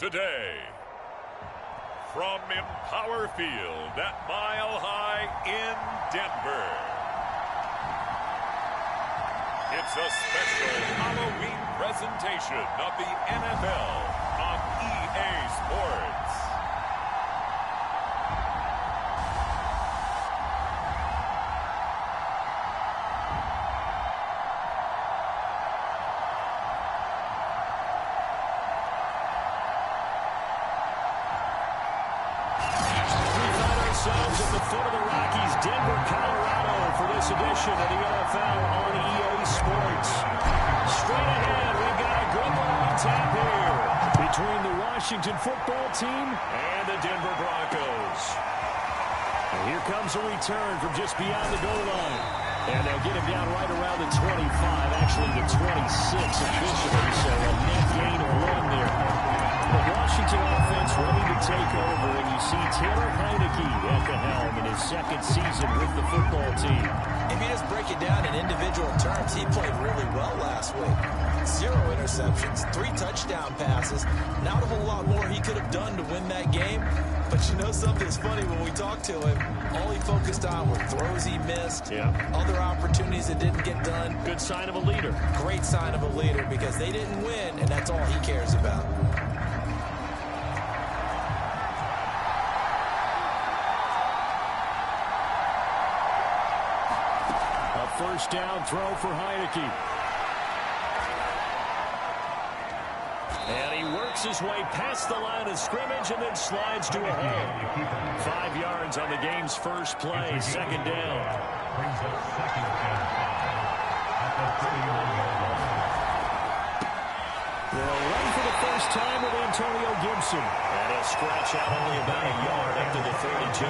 today. From Empower Field at Mile High in Denver, it's a special Halloween presentation of the NFL on EA Sports. At the foot of the Rockies, Denver, Colorado, for this edition of the NFL on EA Sports. Straight ahead, we've got a good one on tap here between the Washington football team and the Denver Broncos. And here comes a return from just beyond the goal line. And they'll get him down right around the 25, actually the 26 officially, so a net gain of 1 there. The Washington offense ready to take over, and you see Taylor Heineke at the helm in his second season with the football team. If you just break it down in individual terms, he played really well last week. 0 interceptions, 3 touchdown passes. Not a whole lot more he could have done to win that game. But you know something's funny, when we talked to him, all he focused on were throws he missed, other opportunities that didn't get done. Good sign of a leader. Great sign of a leader, because they didn't win, and that's all he cares about. First down throw for Heineke. And he works his way past the line of scrimmage and then slides to a hole. 5 yards on the game's first play, second down. They'll run for the first time with Antonio Gibson. And he'll scratch out only about a yard up to the 32.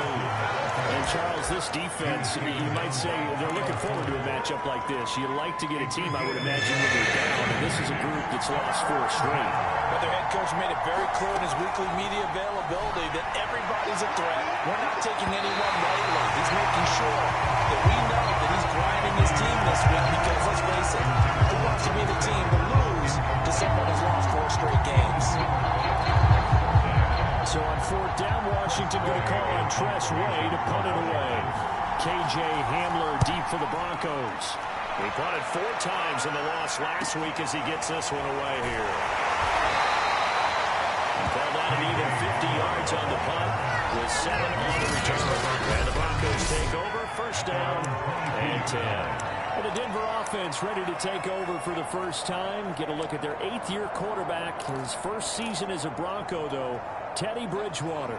And Charles, this defense, you might say they're looking forward to a matchup like this. You like to get a team, I would imagine, when they're down. And this is a group that's lost 4 straight. But their head coach made it very clear in his weekly media availability that everybody's a threat. We're not taking anyone lightly. He's making sure that we know that he's grinding his team this week, because, let's face it, who wants to be the team to lose to someone who's lost 4 straight games? So on 4th down, Washington going to call on Tress Way to punt it away. KJ Hamler deep for the Broncos. He punted 4 times in the loss last week as he gets this one away here. Called out an even 50 yards on the punt with 7 on the return. And the Broncos take over, first down and 10. And the Denver offense ready to take over for the first time. Get a look at their 8th-year quarterback. His first season as a Bronco, though, Teddy Bridgewater.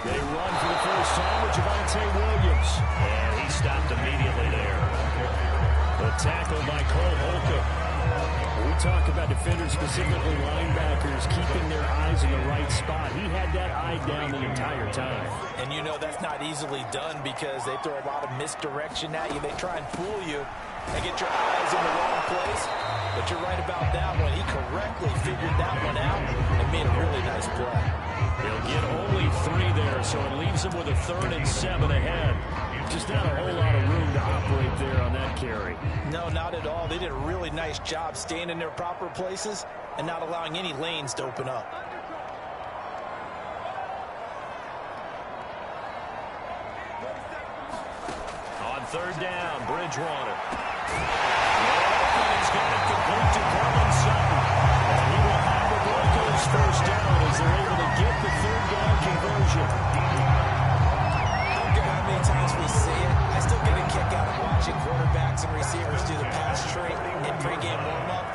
They run for the first time with Javonte Williams. And he stopped immediately there. The tackle by Cole Holcomb. We talk about defenders, specifically linebackers, keeping their eyes in the right spot. He had that eye down the entire time. And you know that's not easily done, because they throw a lot of misdirection at you. They try and fool you and get your eyes in the wrong place. But you're right about that one. He correctly figured that one out and made a really nice play. He'll get only 3 there, so it leaves him with a 3rd and 7 ahead. Just not a whole lot of room to operate there on that carry. No, not at all. They did a really nice job staying in their proper places and not allowing any lanes to open up. On 3rd down, Bridgewater. He's got it complete to Courtland Sutton. And he will have the Broncos first down as they're able to get the 3rd down conversion. I don't care how many times we see it. I still get a kick out of watching quarterbacks and receivers do the pass tree in pregame warm-up.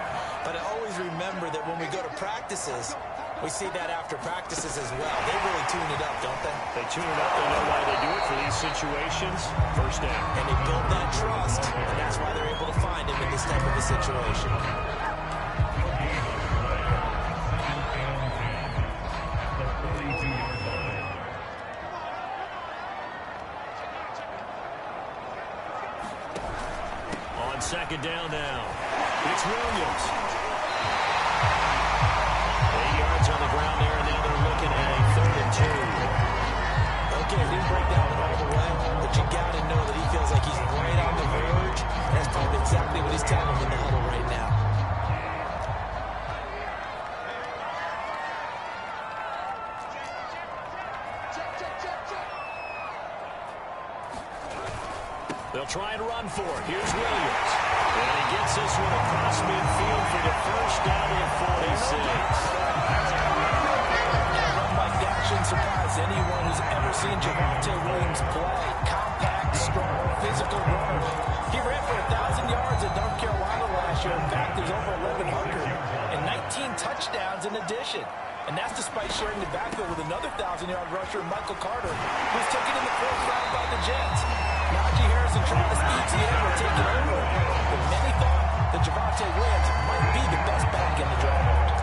But I always remember that when we go to practices, we see that after practices as well. They really tune it up, don't they? They tune it up. They know why they do it for these situations. First down. And they build that trust, and that's why they're able to find him in this type of a situation. On 2nd down now, it's Williams. 8 yards on the ground there, and now they're looking at a 3rd and 2. Okay, didn't break down all the way. They'll try and run for it. Here's Williams. And he gets this one across midfield for the first down to the 46. Run like that shouldn't surprise anyone who's ever seen Javonte Williams play. Compact, strong, physical runner. He ran for 1,000 yards at North Carolina last year. In fact, there's over 1,100 and 19 touchdowns in addition. And that's despite sharing the backfield with another 1,000-yard rusher, Michael Carter, who's taken in the fourth round by the Jets. Najee Harris and Travis Etienne were taking over. But many thought that Javonte Williams might be the best back in the draft.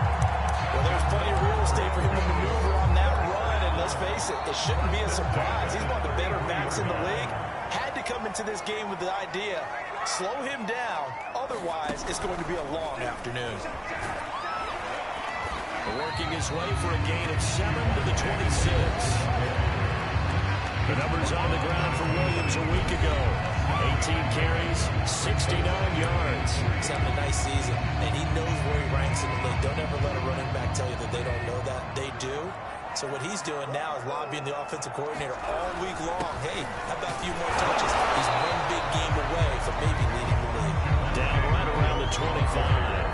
Well, there's plenty of real estate for him to maneuver on that run. And let's face it, it shouldn't be a surprise. He's one of the better backs in the league. Had to come into this game with the idea, slow him down. Otherwise, it's going to be a long afternoon. Working his way for a gain of 7 to the 26. The numbers on the ground for Williams a week ago. 18 carries, 69 yards. He's having a nice season, and he knows where he ranks in the league. Don't ever let a running back tell you that they don't know that. They do. So what he's doing now is lobbying the offensive coordinator all week long. Hey, how about a few more touches? He's one big game away from maybe leading the league. Down right around the 25.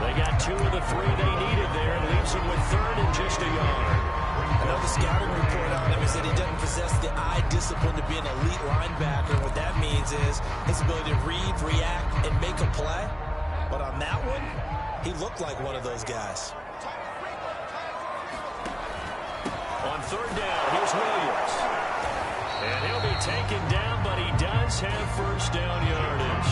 They got 2 of the 3 they needed there. It leaves him with 3rd and just a yard. Another scouting report on him is that he doesn't possess the eye discipline to be an elite linebacker. What that means is his ability to read, react, and make a play. But on that one, he looked like one of those guys. On 3rd down, here's Williams. And he'll be taken down, but he does have first down yardage.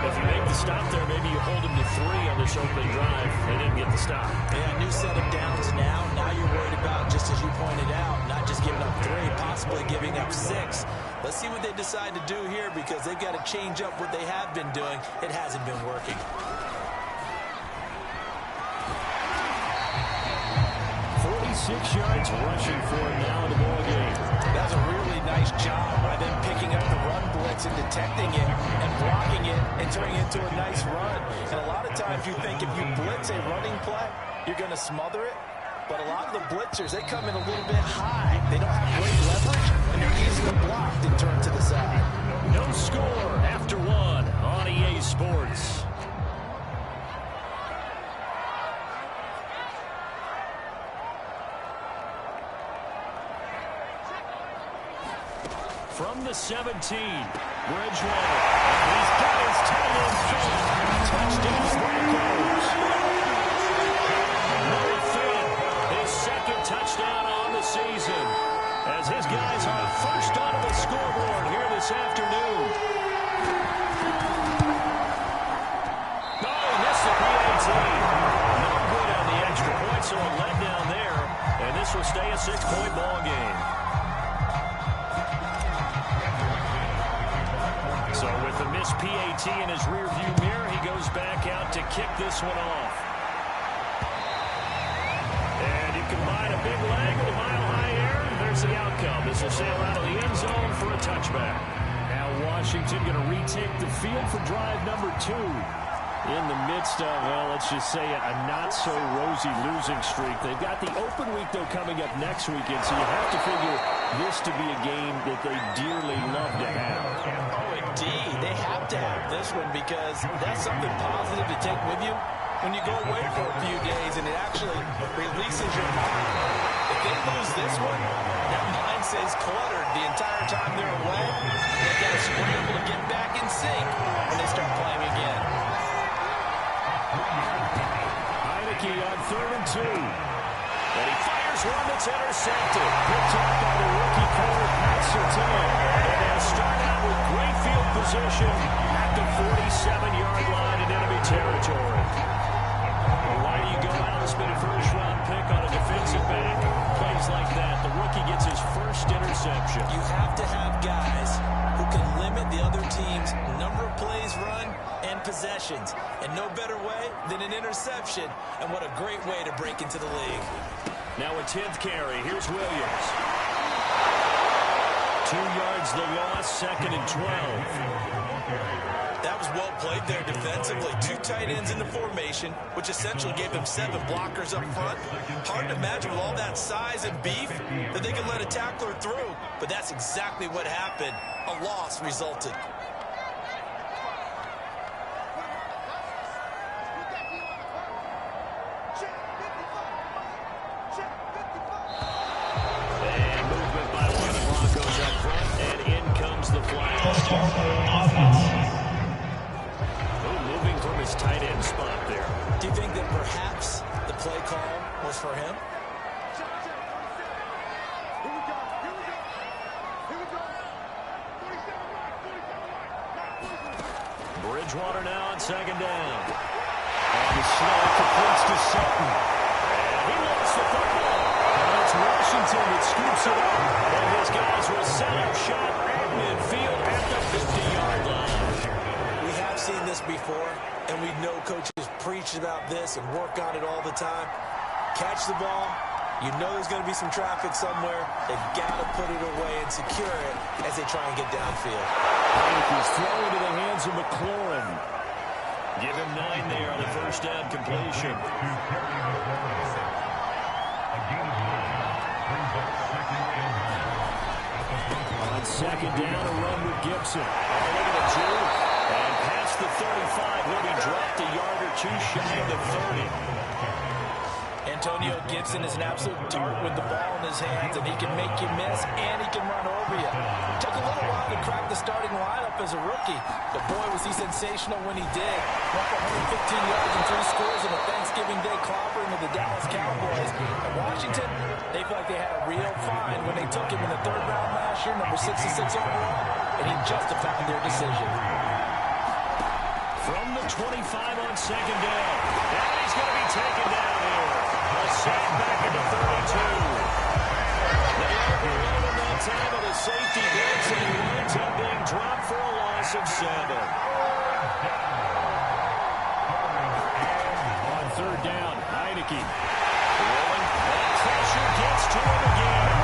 If you make the stop there, maybe you hold him to 3 on this opening drive. They didn't get the stop. Yeah, new set of downs now. Now you're worried about, just as you pointed out, not just giving up 3, possibly giving up 6. Let's see what they decide to do here because they've got to change up what they have been doing. It hasn't been working. 46 yards rushing for him now in the ball game. That's a really nice job by them picking up the run blitz and detecting it and blocking it and turning it into a nice run. And a lot of times you think if you blitz a running play, you're going to smother it. But a lot of the blitzers, they come in a little bit high. They don't have great leverage, and they're easily blocked and turned to the side. No score after 1 on EA Sports. From the 17, Bridgewater. He's got his tight end filled. Touchdown, Broncos. Noah Finn, his 2nd touchdown on the season. As his guys are first onto the scoreboard here this afternoon. No, he missed the PAT. No good on the extra point, so a letdown there. And this will stay a 6-point ball game. So with the missed PAT in his rearview mirror, he goes back out to kick this one off. And you combine a big leg with a mile-high air, and there's the outcome. This will sail out of the end zone for a touchback. Now Washington going to retake the field for drive number 2. In the midst of, well, let's just say a not-so-rosy losing streak. They've got the open week, though, coming up next weekend, so you have to figure this to be a game that they dearly love to have. Oh, indeed. They have to have this one because that's something positive to take with you when you go away for a few days, and it actually releases your mind. If they lose this one, that mind stays cluttered the entire time they're away. They got to scramble to get back in sync when they start playing again. On 3rd and 2. And he fires one that's intercepted. Picked up by the rookie corner, Pat Surtain. And they'll start out with great field position at the 47-yard line in enemy territory. Well, why do you go out and spend a first-round pick on a defensive back? Plays like that, the rookie gets his first interception. You have to have guys who can limit the other team's number of plays run and possessions. And no better way than an interception. And what a great way to break into the league. Now a 10th carry. Here's Williams. 2 yards the loss, 2nd and 12. That was well played there defensively. 2 tight ends in the formation, which essentially gave them 7 blockers up front. Hard to imagine with all that size and beef that they could let a tackler through. But that's exactly what happened. A loss resulted. And movement by one of the Broncos up front, and in comes the flag. Moving from his tight end spot there. Do you think that perhaps the play call was for him? Bridgewater now on second down. And the snap completes to Sutton. And he lost the football. And it's Washington that scoops it up. And his guys will set up shop at midfield at the 50-yard line. We have seen this before, and we know coaches preach about this and work on it all the time. Catch the ball. You know there's going to be some traffic somewhere. They've got to put it away and secure it as they try and get downfield. He's thrown into the hands of McLaurin. Give him 9 there on the first down completion. On second down, a run with Gibson. Oh, look at the juke. And past the 35, will be dropped a yard or 2 shy of the 30. Antonio Gibson is an absolute dart with the ball in his hands, and he can make you miss, and he can run over you. Took a little while to crack the starting lineup as a rookie, but boy, was he sensational when he did. Went for 115 yards and 3 scores in a Thanksgiving Day clobbering with the Dallas Cowboys. And Washington, they feel like they had a real find when they took him in the 3rd round last year, number 66 overall, and he justified their decision. From the 25 on second down, and he's going to be taken down here. A sack back into 32. They overrun him that time of the safety blitz, and he winds up being dropped for a loss of 7. On 3rd down, Heineke. Rolling, and pressure gets to him again.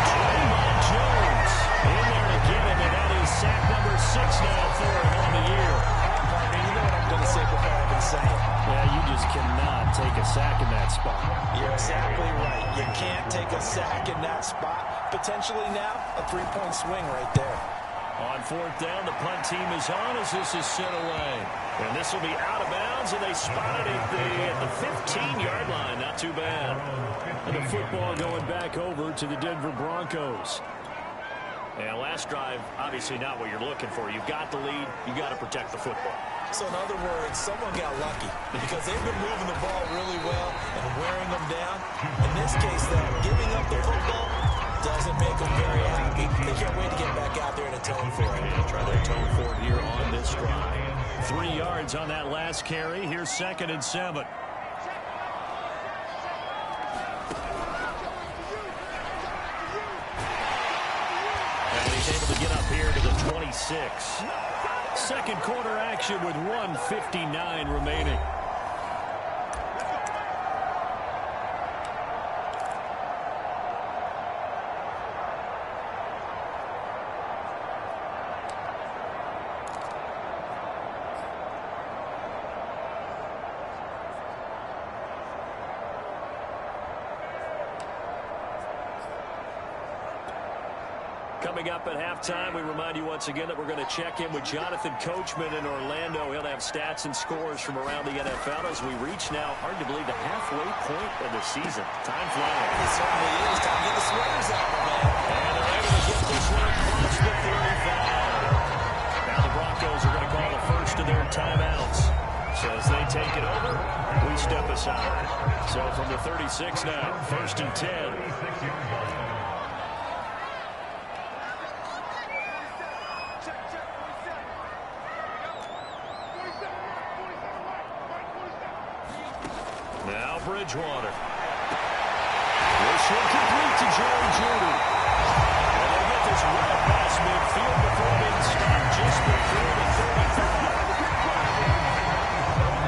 Draymond Jones in there to get him, and that is sack number 6 now for him on the year. You know what I'm going to say before I've been saying. Yeah, you just cannot take a sack in that spot. You're exactly right. You can't take a sack in that spot. Potentially now, a 3-point swing right there. On 4th down, the punt team is on as this is sent away. And this will be out of bounds, and they spotted it at the 15-yard line. Not too bad. And the football going back over to the Denver Broncos. And last drive, obviously not what you're looking for. You've got the lead. You've got to protect the football. So in other words, someone got lucky because they've been moving the ball really well and wearing them down. In this case, though, giving up the football doesn't make them very happy. They can't wait to get back out there and atone for it. They'll try to atone for it here on this drive. 3 yards on that last carry. Here's 2nd and 7. Able to get up here to the 26. Second quarter action with 1:59 remaining. Coming up at halftime, we remind you once again that we're going to check in with Jonathan Coachman in Orlando. He'll have stats and scores from around the NFL as we reach now, hard to believe, the halfway point of the season. Time flying. It certainly is. Time to get the sweaters out, man. And they're able to get this one across the 35. Now the Broncos are going to call the first of their timeouts. So as they take it over, we step aside. So from the 36 now, 1st and 10. Now Bridgewater. This one complete to Jerry Jeudy. And they get this right past midfield before being stopped just before the 35.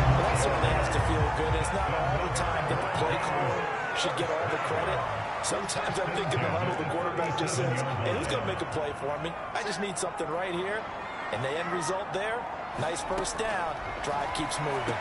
Well, that certainly has to feel good. It's not all the time that the play caller should get all the credit. Sometimes I think in the huddle, the quarterback just says, hey, who's going to make a play for me? I just need something right here. And the end result there, Nice first down. Drive keeps moving.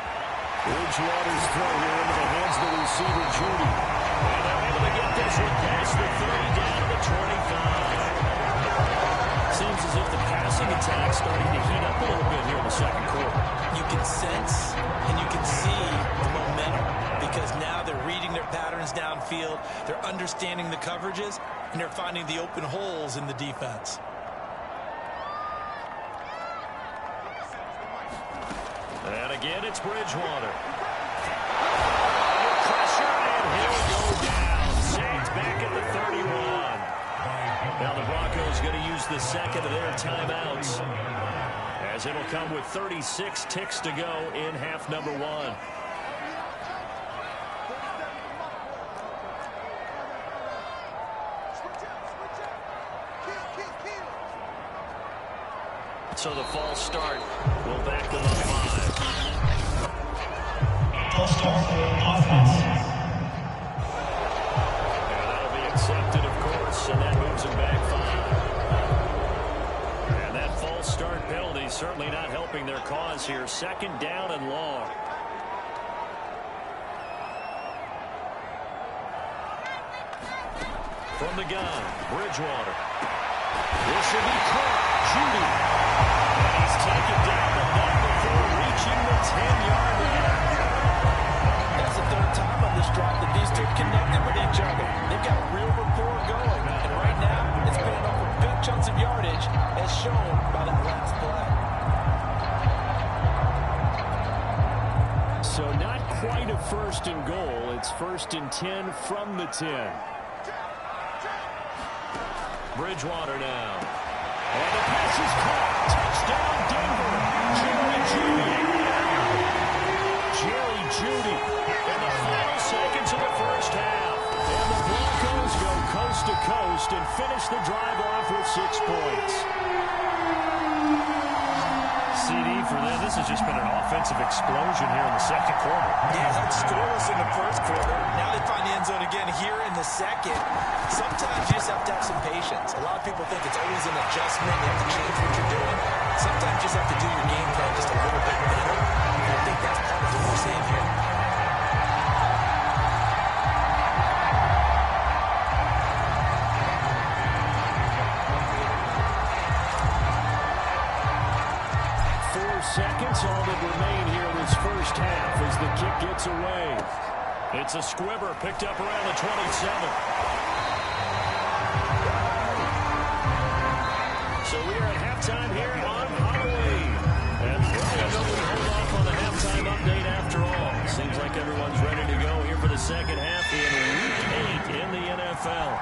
Bridgewater's throw here into the hands of the receiver, Judy. And they're able to get this one past the 30 down to the 25. Seems as if the passing attack's starting to heat up a little bit here in the second quarter. You can sense and you can see the momentum because now they're reading their patterns downfield, they're understanding the coverages, and they're finding the open holes in the defense. And again, it's Bridgewater. Under pressure, and he'll go down. Saints back at the 31. Now the Broncos going to use the second of their timeouts, as it'll come with 36 ticks to go in half number one. So the false start will back them up 5. False start for offense. And that'll be accepted, of course, and that moves them back 5. And that false start penalty certainly not helping their cause here. Second down and long. From the gun, Bridgewater. This will be caught. Judy. And he's taken down the net before reaching the 10-yard line. That's the third time on this drive that these two connected with each other. They've got a real rapport going. And right now, it's paying off with big chunks of yardage, as shown by that last play. So not quite a first and goal. It's first and 10 from the 10. Bridgewater now. And the pass is caught. Touchdown, Denver. Jerry Judy. In the final seconds of the first half. And the Broncos go coast to coast and finish the drive off with 6 points. CD for them. This has just been an offensive explosion here in the second quarter. Yeah, it's scoreless in the first quarter. Now they find the end zone again here in the second. Sometimes you just have to have some patience. A lot of people think it's always an adjustment. You have to change what you're doing. Sometimes you just have to do your game plan just a little bit better. And I think that's part of what we're seeing here. Seconds all that remain here in this first half as the kick gets away. It's a squibber picked up around the 27. So we are at halftime here on Halloween. And probably nobody hold off on the halftime update after all. Seems like everyone's ready to go here for the second half in Week 8 in the NFL.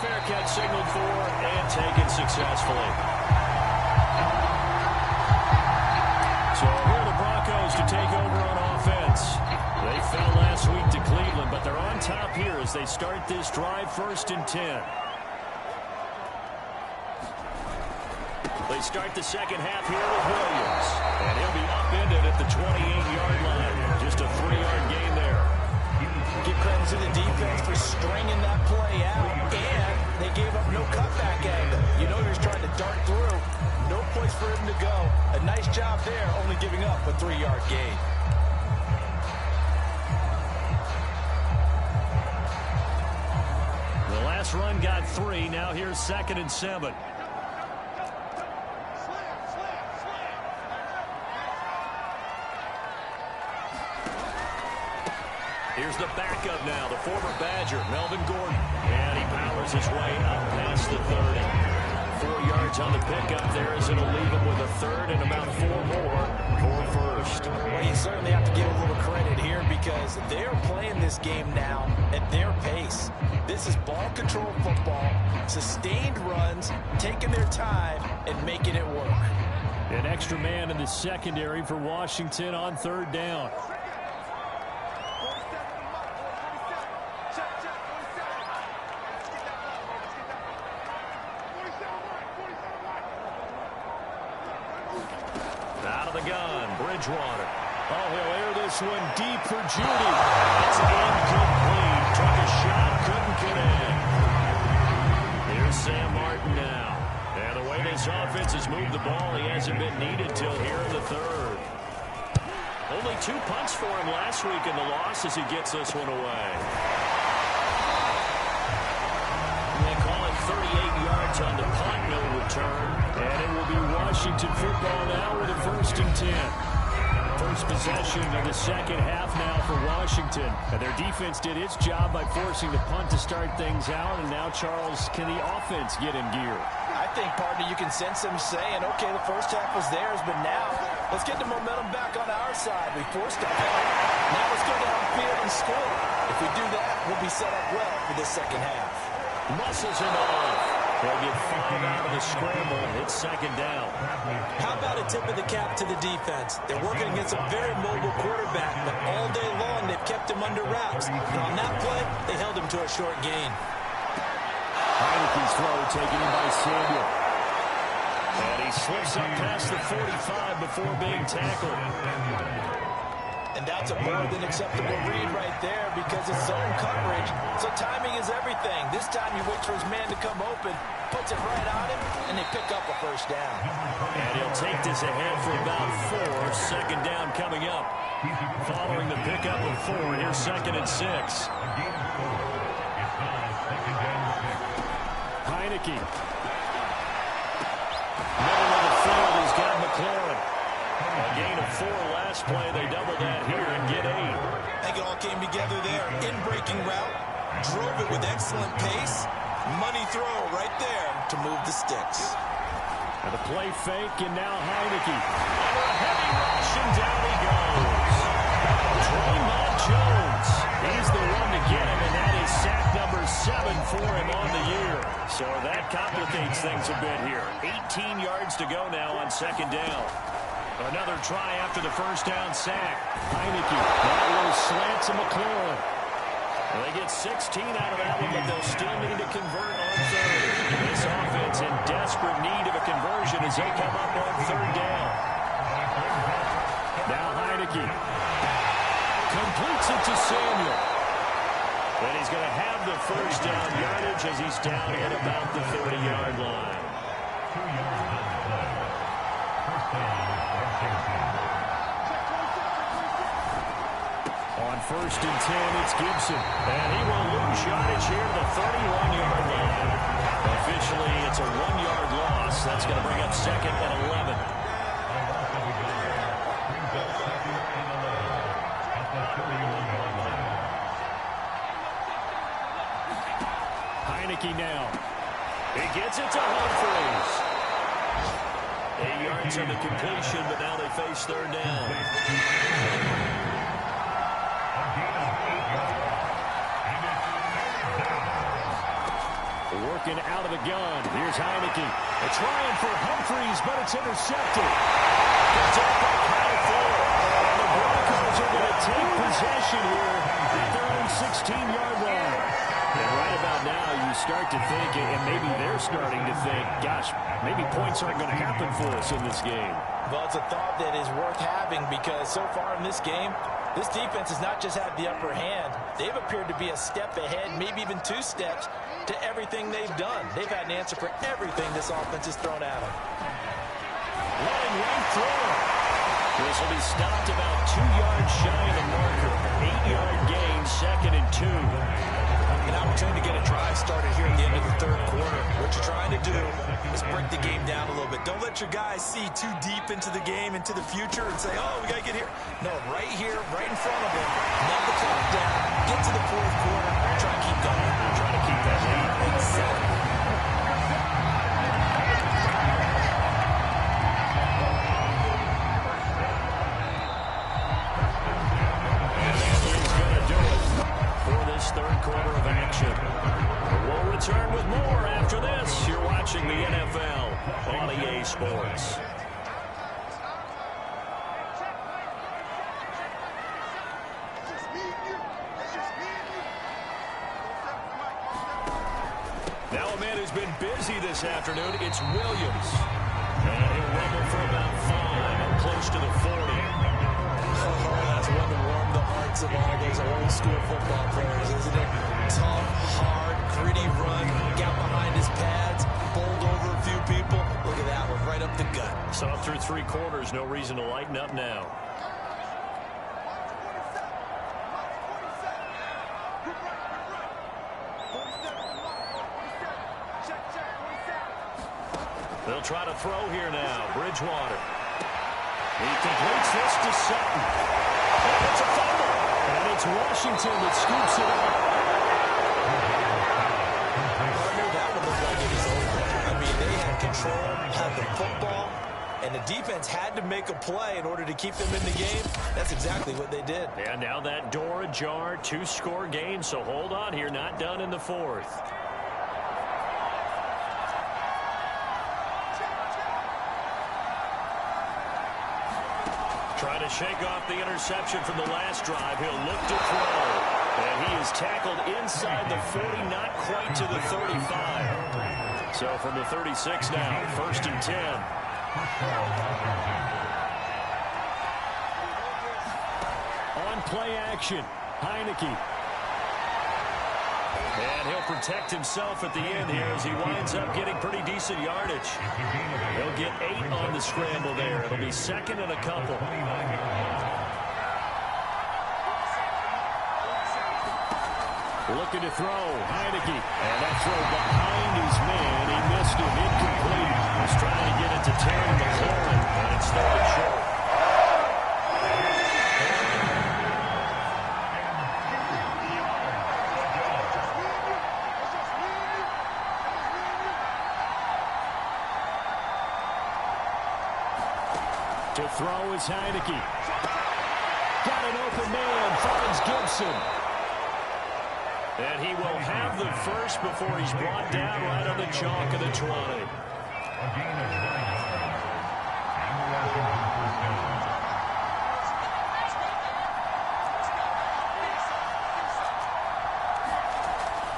Fair catch signaled for and taken successfully. So here are the Broncos to take over on offense. They fell last week to Cleveland, but they're on top here as they start this drive first and 10. They start the second half here with Williams. And he'll be upended at the 28-yard line. Just a 3-yard gain there. Give credit to the defense for stringing that play out, and they gave up no cutback angle. You know he was trying to dart through. No place for him to go. A nice job there, only giving up a 3-yard gain. The last run got 3. Now here's 2nd and 7. Here's the backup now, the former Badger, Melvin Gordon. And he powers his way up past the 30. 4 yards on the pickup there as it'll leave him with a third and about 4 more for first. Well, you certainly have to give a little credit here because they're playing this game now at their pace. This is ball control football, sustained runs, taking their time, and making it work. An extra man in the secondary for Washington on 3rd down. Out of the gun, Bridgewater. Oh, he'll air this one deep for Judy. It's incomplete. Took a shot, couldn't get in. Here's Sam Martin now. 2 punts for him last week in the loss as he gets this one away. They call it 38 yards on the punt, no return. And it will be Washington football now with a 1st and 10. First possession of the second half now for Washington. And their defense did its job by forcing the punt to start things out. And now, Charles, can the offense get in gear? I think, partner, you can sense them saying, okay, the first half was theirs, but now let's get the momentum back on our side. We forced it. Now let's go downfield and score. If we do that, we'll be set up well for this second half. Muscles him off. They'll get 5 out of the scramble. It's 2nd down. How about a tip of the cap to the defense? They're working against a very mobile quarterback, but all day long they've kept him under wraps. And on that play, they held him to a short gain. Heineke's throw taken in by Samuel. And he slips up past the 45 before being tackled. And that's a more than acceptable read right there because it's zone coverage. So timing is everything. This time he waits for his man to come open, puts it right on him, and they pick up a 1st down. And he'll take this ahead for about 4. 2nd down coming up. Following the pickup of 4, here's 2nd and 6. Heineke. Middle of the field, he's got McLaurin. A gain of 4 last play. They double that here and get 8. I think it all came together there. In-breaking route. Drove it with excellent pace. Money throw right there to move the sticks. And the play fake, and now Heineke. Under a heavy rush, and down he goes. Draymond Jones. He's the one to get him, and that is sack number 7 for him on the year. So that complicates things a bit here. 18 yards to go now on 2nd down. Another try after the 1st down sack. Heineke. That little slant to McLaurin. Well, they get 16 out of that one, but they'll still need to convert on 3rd. This offense in desperate need of a conversion as they come up on 3rd down. Now Heineke. Completes it to Samuel. And he's going to have the 1st down yardage as he's down at about the 30-yard line. On 1st and 10, it's Gibson. And he will lose yardage here to the 31-yard line. Officially, it's a 1-yard loss. That's going to bring up 2nd and 11. Heineke now. He gets it to Humphries. 8 yards on the completion, but now they face 3rd down. Working out of the gun. Here's Heineke. A trying for Humphries, but it's intercepted. Gets up by Kyle Fuller. And the Broncos are going to take possession here at their own 16-yard line. And right about now, you start to think, and maybe they're starting to think, gosh, maybe points aren't going to happen for us in this game. Well, it's a thought that is worth having because so far in this game, this defense has not just had the upper hand. They've appeared to be a step ahead, maybe even 2 steps to everything they've done. They've had an answer for everything this offense has thrown at them. Running right through. This will be stopped about 2 yards shy of the marker. 8-yard gain, 2nd and 2. An opportunity to get a drive started here at the end of the 3rd quarter. What you're trying to do is break the game down a little bit. Don't let your guys see too deep into the game, into the future, and say, oh, we got to get here. No, right here, right in front of them. Knock the clock down, get to the 4th quarter, try to keep going. Try to keep that lead. Exactly. This 3rd quarter of action. We'll return with more after this. You're watching the NFL on EA Sports. Now a man who's been busy this afternoon, it's Williams. And he'll rumble for about 5, close to the 40. That's one to warm the hearts of all those old school football players, isn't it? Tough, hard, gritty run, got behind his pads, bowled over a few people. Look at that one, right up the gut. So through 3 quarters, no reason to lighten up now. They'll try to throw here now. Bridgewater. He completes this to Sutton. And it's a fumble. And it's Washington that scoops it up. Partner, that would look like it was over. I mean, they had control, had the football, and the defense had to make a play in order to keep them in the game. That's exactly what they did. And now that door ajar, 2-score game, so hold on here, not done in the fourth. Trying to shake off the interception from the last drive. He'll look to throw. And he is tackled inside the 40, not quite to the 35. So from the 36 now, 1st and 10. On play action, Heineke. And he'll protect himself at the end here as he winds up getting pretty decent yardage. He'll get 8 on the scramble there. It'll be 2nd and a couple. Looking to throw, Heineke. And that throw behind his man. He missed him, incomplete. He's trying to get it to Terry McLaurin, and it's third short. To throw is Heineke. Got an open man, finds Gibson. And he will have the first before he's brought down right on the chalk of the 20.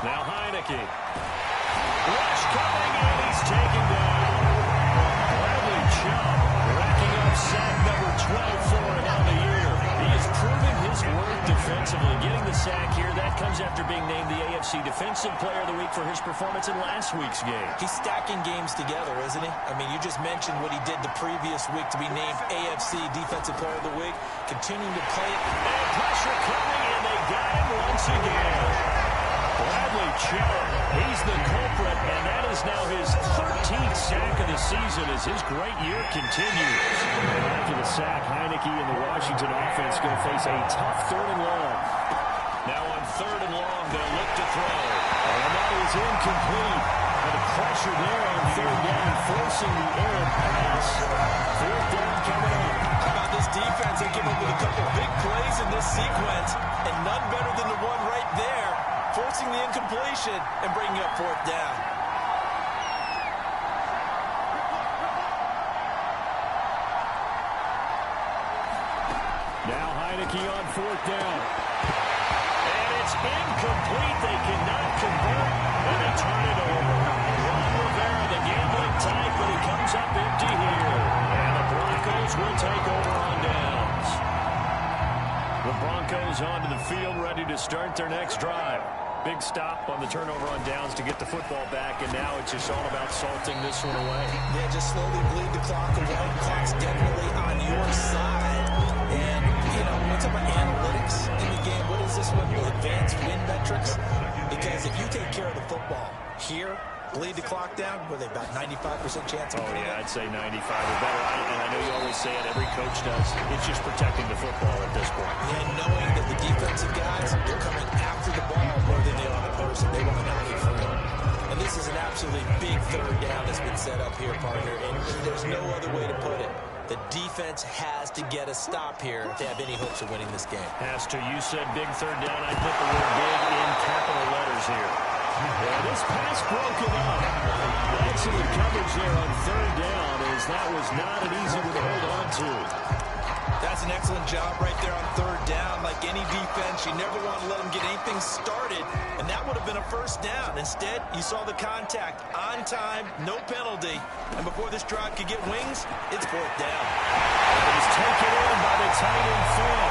Now Heineke. Rush coming, and he's taken down. Bradley Chubb racking up sack number 12 for him on the year. He is proving his worth defensively. Getting the sack here, that comes after being named the AFC Defensive Player of the Week for his performance in last week's game. He's stacking games together, isn't he? I mean, you just mentioned what he did the previous week to be named AFC Defensive Player of the Week. Continuing to play it. And pressure coming, and they got him once again. Bradley Chubb, he's the culprit, and that is now his 13th sack of the season as his great year continues. And after the sack, Heineke and the Washington offense going to face a tough 3rd and long. Now on 3rd and long, they'll look to throw. And that is incomplete. And the pressure there on 3rd down, forcing the errant pass. 4th down coming up. How about this defense? They came up with a couple big plays in this sequence, and none better than the one right there, forcing the incompletion and bringing up 4th down. Now Heineke on 4th down. And it's incomplete. They cannot convert, and they turn it over. Ron Rivera, the gambling type, but he comes up empty here. And the Broncos will take over on downs. The Broncos onto the field, ready to start their next drive. Big stop on the turnover on downs to get the football back, and now it's just all about salting this one away. Yeah, just slowly bleed the clock away. The clock's definitely on your side. And, you know, when we talk about analytics in the game, what is this one? Advanced win metrics? Because if you take care of the football here, bleed the clock down, were they about 95% chance of winning? Yeah, I'd say 95 or better. And I know you always say it, every coach does. It's just protecting the football at this point. And knowing that the defensive guys, they're coming after the ball more than they are the person. They want to knock it free. And this is an absolutely big 3rd down that's been set up here, partner. And there's no other way to put it. The defense has to get a stop here if they have any hopes of winning this game. Has to. You said big 3rd down. I put the word big in capital letters here. Yeah, this pass broken up. Excellent coverage there on 3rd down, as that was not an easy one to hold on to. That's an excellent job right there on 3rd down. Like any defense, you never want to let them get anything started, and that would have been a 1st down. Instead, you saw the contact on time, no penalty, and before this drive could get wings, it's 4th down. He's taken in by the tight end Finn.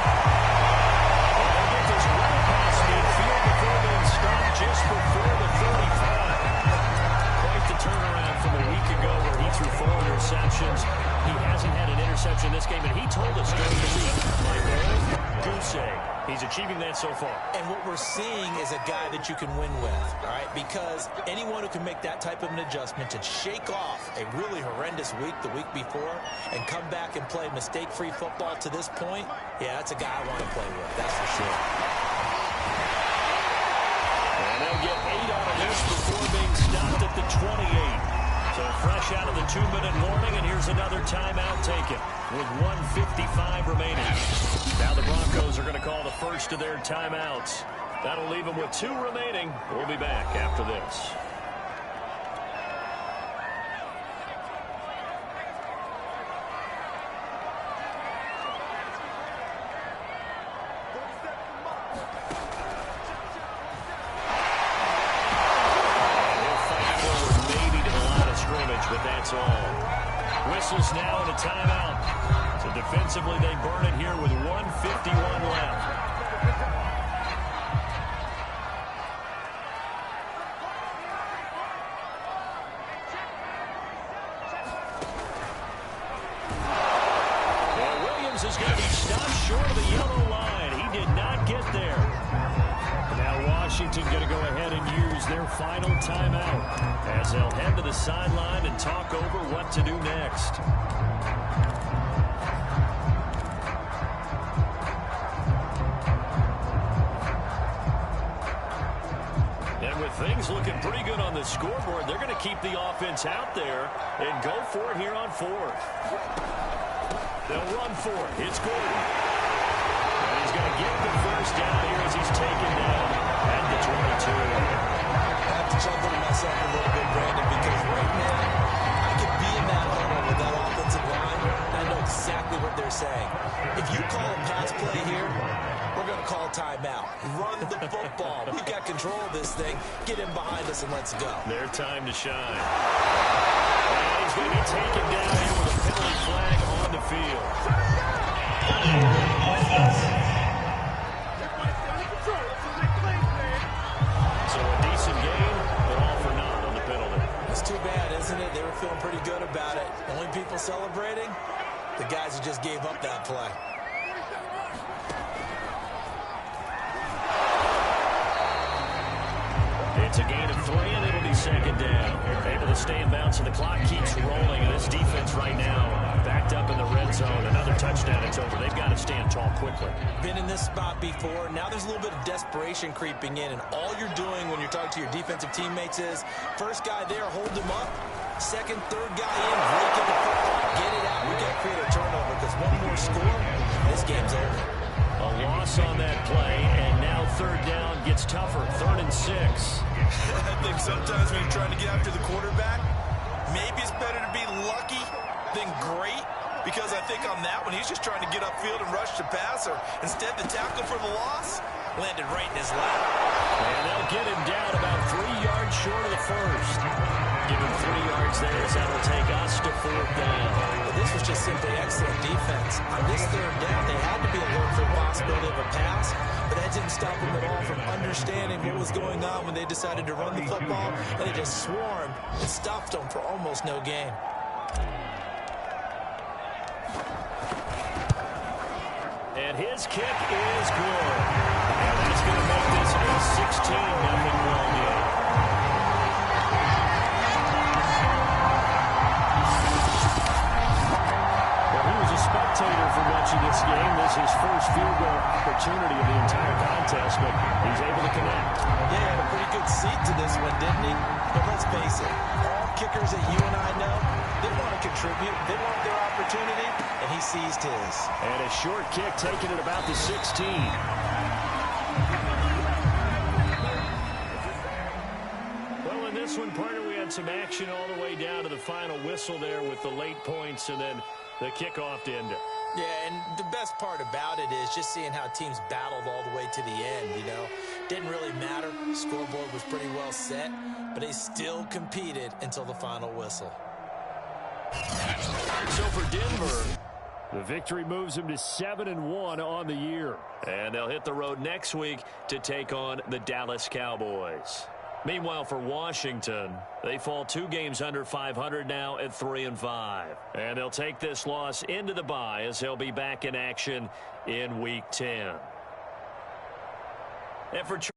They get this run past midfield before being stopped just before the 35. Quite the turnaround from a week ago where he threw 4 interceptions. He hasn't had an interception in this game, and he told us during the week, my goal, goose egg. He's achieving that so far. And what we're seeing is a guy that you can win with, all right? Because anyone who can make that type of an adjustment to shake off a really horrendous week the week before and come back and play mistake-free football to this point, yeah, that's a guy I want to play with, that's for sure. And they'll get 8 out of this before being stopped at the 28. So fresh out of the 2-minute warning, and here's another timeout taken with 1:55 remaining. Now the Broncos are going to call the first of their timeouts. That'll leave them with 2 remaining. We'll be back after this. But that's all. Whistles now and a timeout. So defensively, they burn it here with 1:51 left. And Williams is going to be stopped short of the yellow line. He did not get there. Now Washington going to go ahead and use their final timeout as they'll head to the sideline and talk over what to do next. And with things looking pretty good on the scoreboard, they're going to keep the offense out there and go for it here on 4th. They'll run for it. It's Gordon. And he's going to get the first down here as he's taken down at the 22. I have to chuckle to myself a little bit, Brandon, because right now I could be in that huddle with that offensive line, and I know exactly what they're saying. If you call a pass play here, we're going to call timeout. Run the football. We've got control of this thing. Get in behind us and let's go. Their time to shine. And he's going to be taken down here with a penalty flag on the field. So a decent game, but all for naught on the penalty. It's too bad, isn't it? They were feeling pretty good about it. Only people celebrating, the guys who just gave up that play. It's a gain of 3, and it'll be second down. Able to stay in bounds, and the clock keeps rolling. And this defense right now backed up in the red zone. Another touchdown, it's over. They've got to stand tall quickly. Been in this spot before. Now there's a little bit of desperation creeping in, and all you're doing when you're talking to your defensive teammates is first guy there, hold him up. Second, third guy in, break it the football, get it out. We've got to create a turnover because one more score, this game's over. A loss on that play, and now third down gets tougher. 3rd and 6. I think sometimes when you're trying to get after the quarterback, maybe it's better to be lucky than great, because I think on that one, he's just trying to get upfield and rush the passer. Instead, the tackle for the loss landed right in his lap. And they'll get him down about 3 yards short of the first. Give him 3 yards there, as that'll take us to 4th down. But this was just simply excellent defense. On this 3rd down, they had to be alert for the possibility of a pass, but that didn't stop them at all from understanding what was going on when they decided to run the football, and they just swarmed and stopped them for almost no gain. And his kick is good. And that's going to make this a 16-0 ball game. Well, he was a spectator for much of this game. This is his first field goal opportunity of the entire contest, but he's able to connect. Yeah, he had a pretty good seat to this one, didn't he? But let's face it, all kickers that you and I know, they want to contribute. They want their opportunity, and he seized his. And a short kick taken at about the 16. Well, in this one, partner, we had some action all the way down to the final whistle there with the late points and then the kickoff to end it. Yeah, and the best part about it is just seeing how teams battled all the way to the end, you know. Didn't really matter. The scoreboard was pretty well set, but they still competed until the final whistle. So for Denver, the victory moves them to 7-1 on the year. And they'll hit the road next week to take on the Dallas Cowboys. Meanwhile, for Washington, they fall 2 games under 500 now at 3-5. And they'll take this loss into the bye as they'll be back in action in Week 10. And for